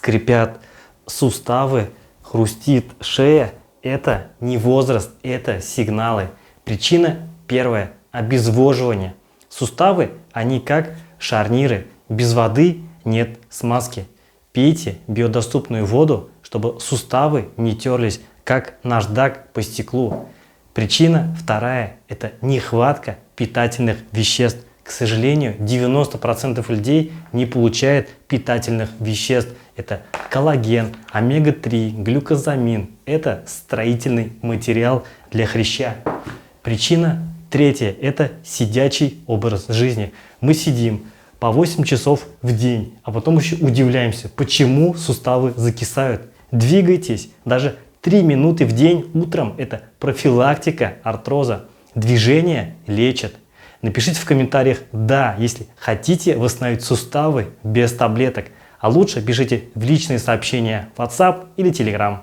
скрипят суставы, хрустит шея, это не возраст, это сигналы. Причина первая – обезвоживание. Суставы, они как шарниры, без воды нет смазки. Пейте биодоступную воду, чтобы суставы не терлись, как наждак по стеклу. Причина вторая – это нехватка питательных веществ. К сожалению, 90% людей не получают питательных веществ. Это коллаген, омега-3, глюкозамин. Это строительный материал для хряща. Причина третья – это сидячий образ жизни. Мы сидим по 8 часов в день, а потом еще удивляемся, почему суставы закисают. Двигайтесь, даже 3 минуты в день утром – это профилактика артроза. Движение лечит. Напишите в комментариях «да», если хотите восстановить суставы без таблеток. А лучше пишите в личные сообщения в WhatsApp или Telegram.